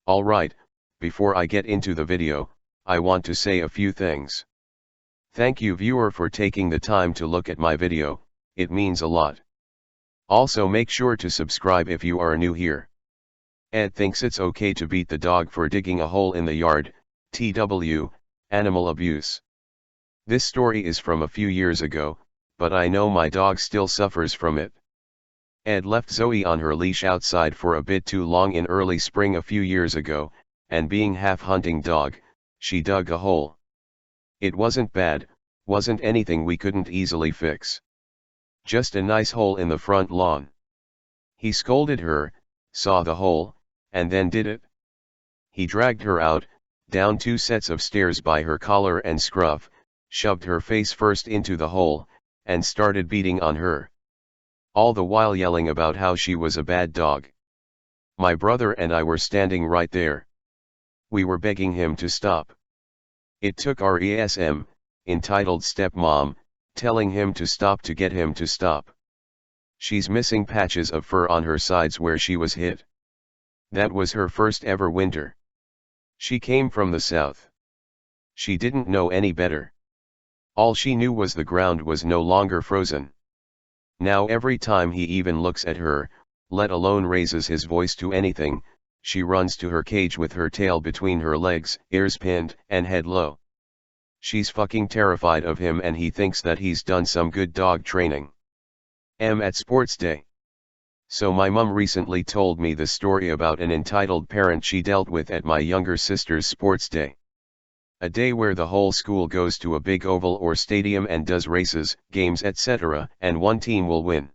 Alright, before I get into the video, I want to say a few things. Thank you viewer for taking the time to look at my video, it means a lot. Also make sure to subscribe if you are new here. Ed thinks it's okay to beat the dog for digging a hole in the yard, TW, animal abuse. This story is from a few years ago, but I know my dog still suffers from it. Ed left Zoe on her leash outside for a bit too long in early spring a few years ago, and being half-hunting dog, she dug a hole. It wasn't bad, wasn't anything we couldn't easily fix. Just a nice hole in the front lawn. He scolded her, saw the hole, and then did it. He dragged her out, down 2 sets of stairs by her collar and scruff, shoved her face first into the hole, and started beating on her. All the while yelling about how she was a bad dog. My brother and I were standing right there. We were begging him to stop. It took our ESM, entitled stepmom, telling him to stop to get him to stop. She's missing patches of fur on her sides where she was hit. That was her first ever winter. She came from the south. She didn't know any better. All she knew was the ground was no longer frozen. Now every time he even looks at her, let alone raises his voice to anything, she runs to her cage with her tail between her legs, ears pinned, and head low. She's fucking terrified of him and he thinks that he's done some good dog training. At sports day. So my mum recently told me the story about an entitled parent she dealt with at my younger sister's sports day. A day where the whole school goes to a big oval or stadium and does races, games etc., and one team will win.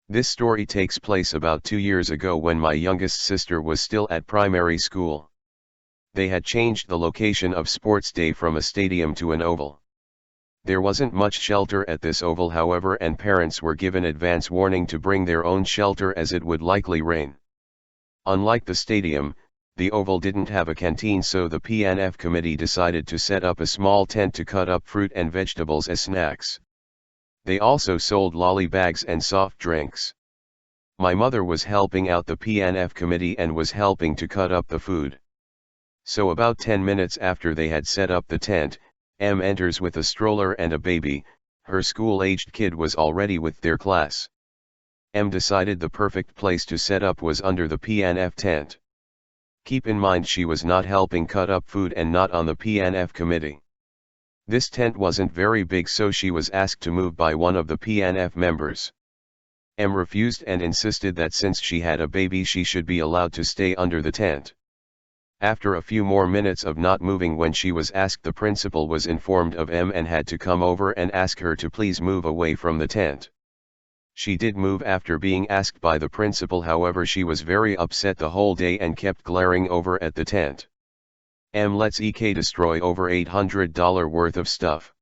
This story takes place about 2 years ago when my youngest sister was still at primary school. They had changed the location of sports day from a stadium to an oval. There wasn't much shelter at this oval however, and parents were given advance warning to bring their own shelter as it would likely rain. Unlike the stadium, the oval didn't have a canteen, so the PNF committee decided to set up a small tent to cut up fruit and vegetables as snacks. They also sold lolly bags and soft drinks. My mother was helping out the PNF committee and was helping to cut up the food. So about 10 minutes after they had set up the tent, M enters with a stroller and a baby. Her school-aged kid was already with their class. M decided the perfect place to set up was under the PNF tent. Keep in mind she was not helping cut up food and not on the PNF committee. This tent wasn't very big, so she was asked to move by one of the PNF members. M refused and insisted that since she had a baby she should be allowed to stay under the tent. After a few more minutes of not moving, when she was asked, the principal was informed of M and had to come over and ask her to please move away from the tent. She did move after being asked by the principal, however she was very upset the whole day and kept glaring over at the tent. M lets EK destroy over $800 worth of stuff.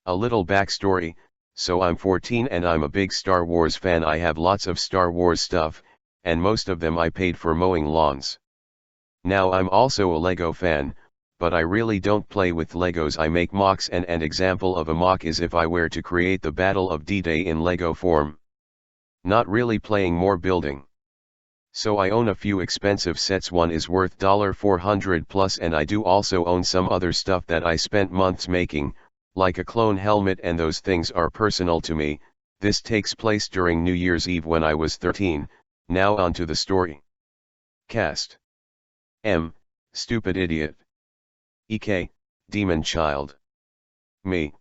A little backstory: so I'm 14 and I'm a big Star Wars fan. I have lots of Star Wars stuff, and most of them I paid for mowing lawns. Now I'm also a Lego fan, but I really don't play with Legos. I make mocks, and an example of a mock is if I were to create the Battle of D-Day in Lego form. Not really playing, more building. So I own a few expensive sets. One is worth $400 plus, and I do also own some other stuff that I spent months making, like a clone helmet, and those things are personal to me. This takes place during New Year's Eve when I was 13, now on to the story. Cast. M, stupid idiot. EK, demon child. Me.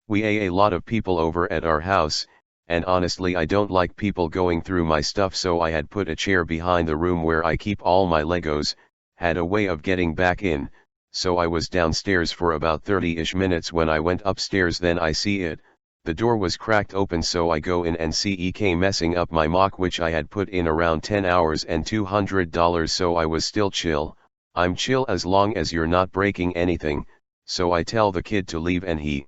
We a lot of people over at our house, and honestly I don't like people going through my stuff, so I had put a chair behind the room where I keep all my Legos, had a way of getting back in, so I was downstairs for about 30-ish minutes. When I went upstairs, then I see it, the door was cracked open, so I go in and see EK messing up my mock, which I had put in around 10 hours and $200, so I was still chill. I'm chill as long as you're not breaking anything, so I tell the kid to leave and he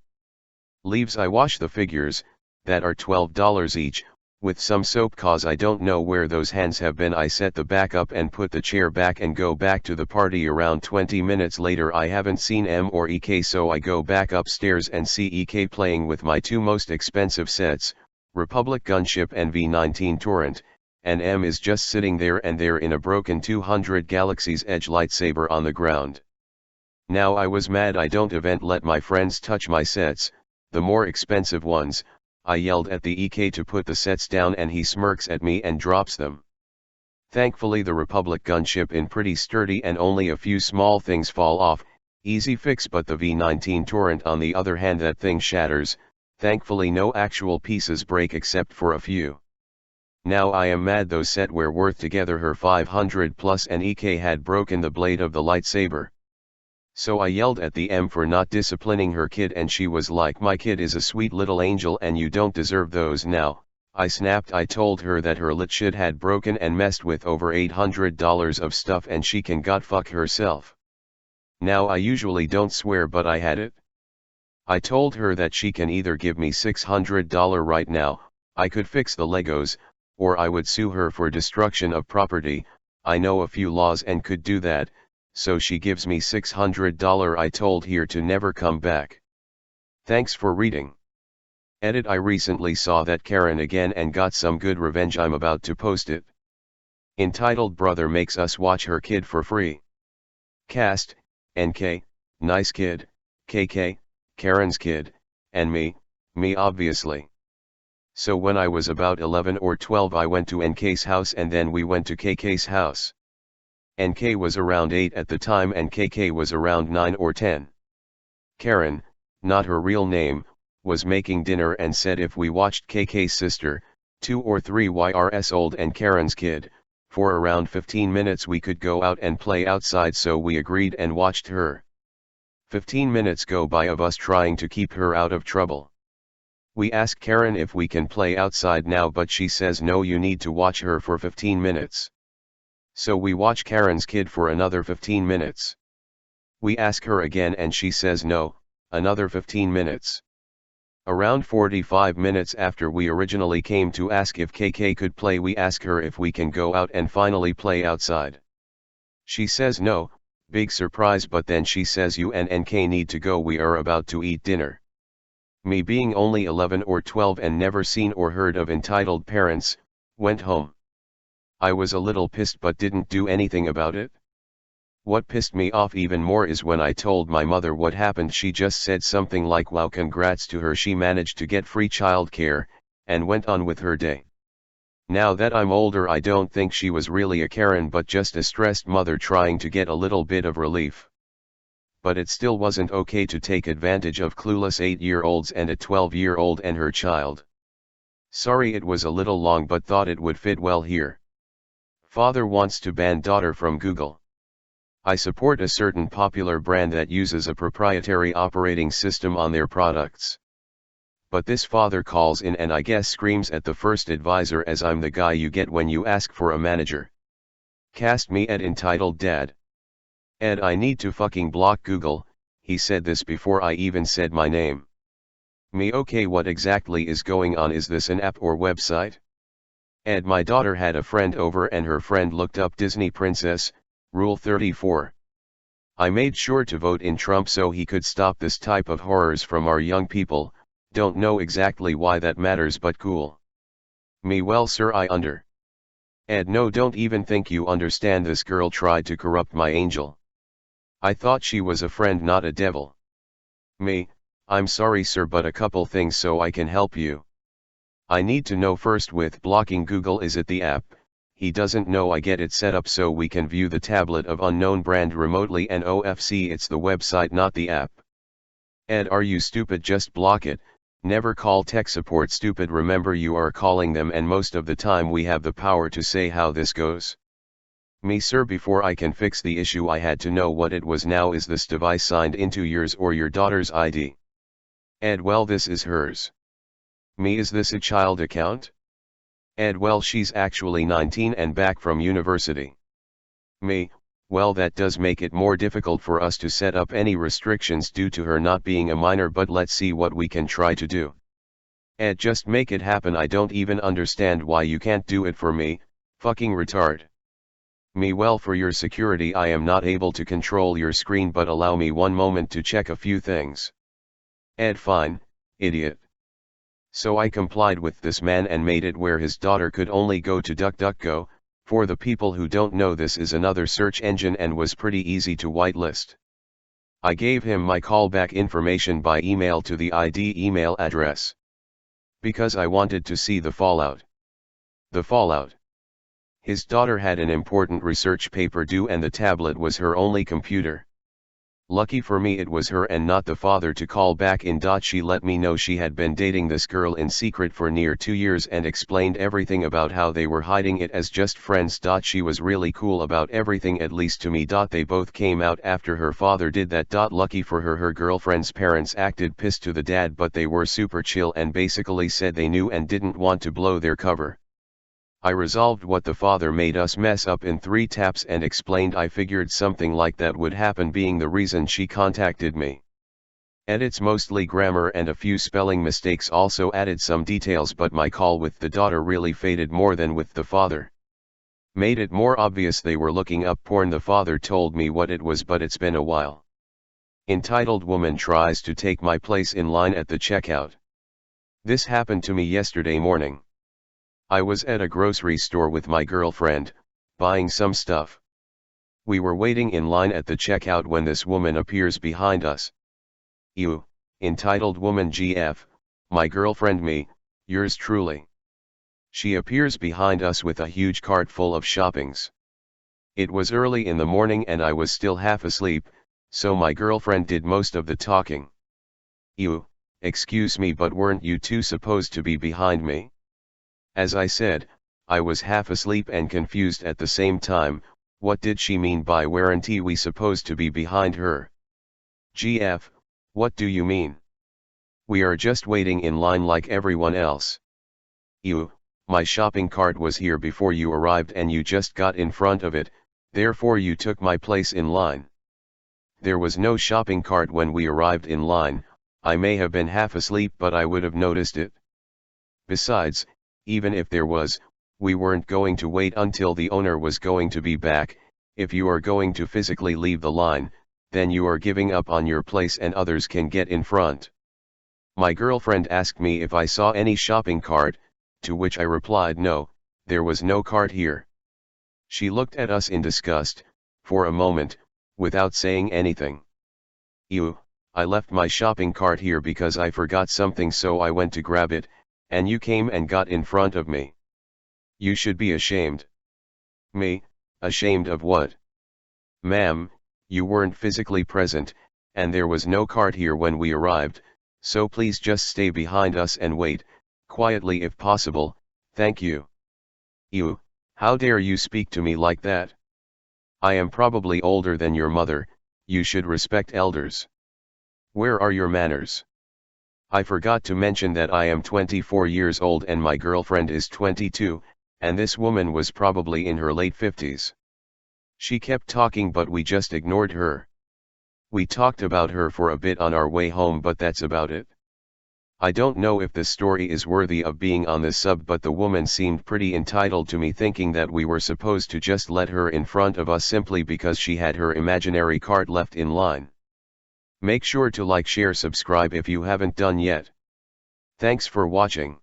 leaves. I wash the figures, that are $12 each, with some soap, cause I don't know where those hands have been. I set the back up and put the chair back and go back to the party. Around 20 minutes later I haven't seen M or EK, so I go back upstairs and see EK playing with my 2 most expensive sets, Republic Gunship and V19 Torrent, and M is just sitting there and there in a broken 200 Galaxy's Edge lightsaber on the ground. Now I was mad I don't even let my friends touch my sets, the more expensive ones. I yelled at the EK to put the sets down and he smirks at me and drops them. Thankfully the Republic gunship is pretty sturdy and only a few small things fall off, easy fix, but the V-19 Torrent on the other hand, that thing shatters. Thankfully no actual pieces break except for a few. Now I am mad those set were worth together her 500 plus and EK had broken the blade of the lightsaber. So I yelled at the M for not disciplining her kid and she was like, my kid is a sweet little angel and you don't deserve those. Now, I snapped. I told her that her lit shit had broken and messed with over $800 of stuff and she can god fuck herself. Now I usually don't swear but I had it. I told her that she can either give me $600 right now, I could fix the Legos, or I would sue her for destruction of property. I know a few laws and could do that. So she gives me $600. I told her to never come back. Thanks for reading. Edit. I recently saw that Karen again and got some good revenge. I'm about to post it. Entitled brother makes us watch her kid for free. Cast, NK, nice kid, KK, Karen's kid, and me obviously. So when I was about 11 or 12 I went to NK's house and then we went to KK's house. NK was around 8 at the time and KK was around 9 or 10. Karen, not her real name, was making dinner and said if we watched KK's sister, 2 or 3 years old, and Karen's kid, for around 15 minutes we could go out and play outside, so we agreed and watched her. 15 minutes go by of us trying to keep her out of trouble. We ask Karen if we can play outside now but she says no, you need to watch her for 15 minutes. So we watch Karen's kid for another 15 minutes. We ask her again and she says no, another 15 minutes. Around 45 minutes after we originally came to ask if KK could play, we ask her if we can go out and finally play outside. She says no, big surprise, but then she says you and NK need to go, we are about to eat dinner. Me being only 11 or 12 and never seen or heard of entitled parents, went home. I was a little pissed but didn't do anything about it. What pissed me off even more is when I told my mother what happened. She just said something like, wow, congrats to her, she managed to get free childcare, and went on with her day. Now that I'm older I don't think she was really a Karen but just a stressed mother trying to get a little bit of relief. But it still wasn't okay to take advantage of clueless 8-year-olds and a 12-year-old and her child. Sorry it was a little long but thought it would fit well here. Father wants to ban daughter from Google. I support a certain popular brand that uses a proprietary operating system on their products. But this father calls in and I guess screams at the first advisor as I'm the guy you get when you ask for a manager. Cast me at entitled dad. Ed, I need to fucking block Google. He said this before I even said my name. Me, okay, what exactly is going on? Is this an app or website? Ed, my daughter had a friend over and her friend looked up Disney Princess, Rule 34. I made sure to vote in Trump so he could stop this type of horrors from our young people. Don't know exactly why that matters but cool. Me, well sir, I under. Ed, no, don't even think you understand. This girl tried to corrupt my angel. I thought she was a friend, not a devil. Me, I'm sorry sir, but a couple things so I can help you. I need to know first, with blocking Google, is it the app? He doesn't know. I get it set up so we can view the tablet of unknown brand remotely, and OFC, it's the website not the app. Ed, are you stupid? Just block it. Never call tech support. Stupid, remember you are calling them and most of the time we have the power to say how this goes. Me, sir, before I can fix the issue I had to know what it was. Now, is this device signed into yours or your daughter's ID? Ed, well, this is hers. Me, is this a child account? Ed, well, she's actually 19 and back from university. Me, well, that does make it more difficult for us to set up any restrictions due to her not being a minor, but let's see what we can try to do. Ed, just make it happen. I don't even understand why you can't do it for me, fucking retard. Me, well, for your security I am not able to control your screen, but allow me one moment to check a few things. Ed, fine, idiot. So I complied with this man and made it where his daughter could only go to DuckDuckGo. For the people who don't know, this is another search engine and was pretty easy to whitelist. I gave him my callback information by email to the ID email address. Because I wanted to see the fallout. The fallout. His daughter had an important research paper due and the tablet was her only computer. Lucky for me it was her and not the father to call back in. She let me know she had been dating this girl in secret for near 2 years and explained everything about how they were hiding it as just friends. She was really cool about everything, at least to me. They both came out after her father did that. Lucky for her, her girlfriend's parents acted pissed to the dad, but they were super chill and basically said they knew and didn't want to blow their cover. I resolved what the father made us mess up in 3 taps and explained I figured something like that would happen, being the reason she contacted me. Edits mostly grammar and a few spelling mistakes, also added some details, but my call with the daughter really faded more than with the father. Made it more obvious they were looking up porn. The father told me what it was, but it's been a while. Entitled woman tries to take my place in line at the checkout. This happened to me yesterday morning. I was at a grocery store with my girlfriend, buying some stuff. We were waiting in line at the checkout when this woman appears behind us. Ew, entitled woman GF, my girlfriend me, yours truly. She appears behind us with a huge cart full of shoppings. It was early in the morning and I was still half asleep, so my girlfriend did most of the talking. Ew, excuse me, but weren't you two supposed to be behind me? As I said, I was half asleep and confused at the same time. What did she mean by weren't we supposed to be behind her? GF, what do you mean? We are just waiting in line like everyone else. Ew, my shopping cart was here before you arrived and you just got in front of it, therefore you took my place in line. There was no shopping cart when we arrived in line. I may have been half asleep, but I would have noticed it. Besides, even if there was, we weren't going to wait until the owner was going to be back. If you are going to physically leave the line, then you are giving up on your place and others can get in front. My girlfriend asked me if I saw any shopping cart, to which I replied no, there was no cart here. She looked at us in disgust, for a moment, without saying anything. Ew, I left my shopping cart here because I forgot something, so I went to grab it, and you came and got in front of me. You should be ashamed. Me, ashamed of what? Ma'am, you weren't physically present, and there was no cart here when we arrived, so please just stay behind us and wait, quietly if possible, thank you. Ew, how dare you speak to me like that? I am probably older than your mother, you should respect elders. Where are your manners? I forgot to mention that I am 24 years old and my girlfriend is 22, and this woman was probably in her late 50s. She kept talking but we just ignored her. We talked about her for a bit on our way home, but that's about it. I don't know if the story is worthy of being on this sub, but the woman seemed pretty entitled to me, thinking that we were supposed to just let her in front of us simply because she had her imaginary cart left in line. Make sure to like, share, subscribe if you haven't done yet. Thanks for watching.